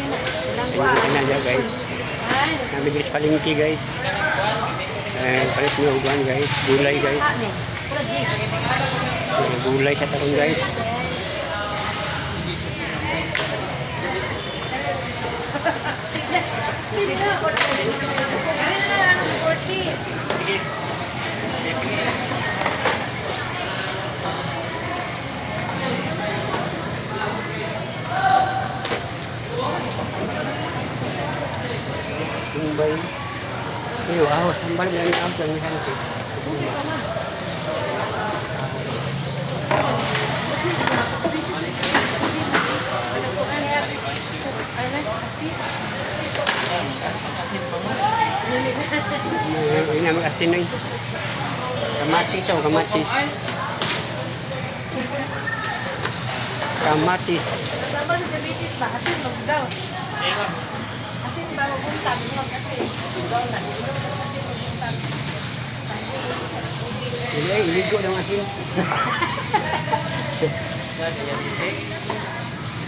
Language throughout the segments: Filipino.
Tingnan na dyan guys. Nabigis palingki guys. Palit nyo uban guys. Gulay guys. Gulay sa tarong guys. Tumbay. Iyo, awas. Tumbay lang yung awas. Ang mihan ko. Ini nama asin ni. Kamatis tau, kamatis. Kamatis. Sama sa diabetes ba? Asin mag daw. Asin ba mabuntag? Asin. Daw na. Asin mabuntag. Ini iligo dong asin.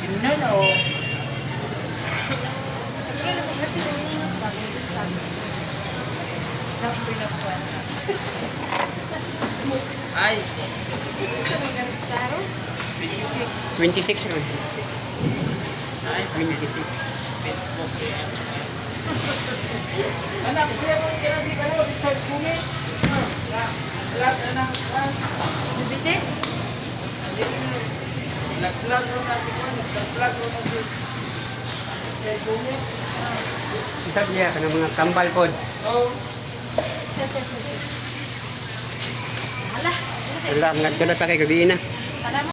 Ini no. Sampai na po. Ay. 26. 26 ron. Ay, 26. Facebook. Anak, kuya mo kaya si Kano, Richard Gomez. Lag anak. Diabetes? Lag ro na si Kano, lag ro na si Richard Gomez. Isab niya ka ng mga kambal pod. Oh. Hala. Wala, mga tulad pa kay gabi na. Hala.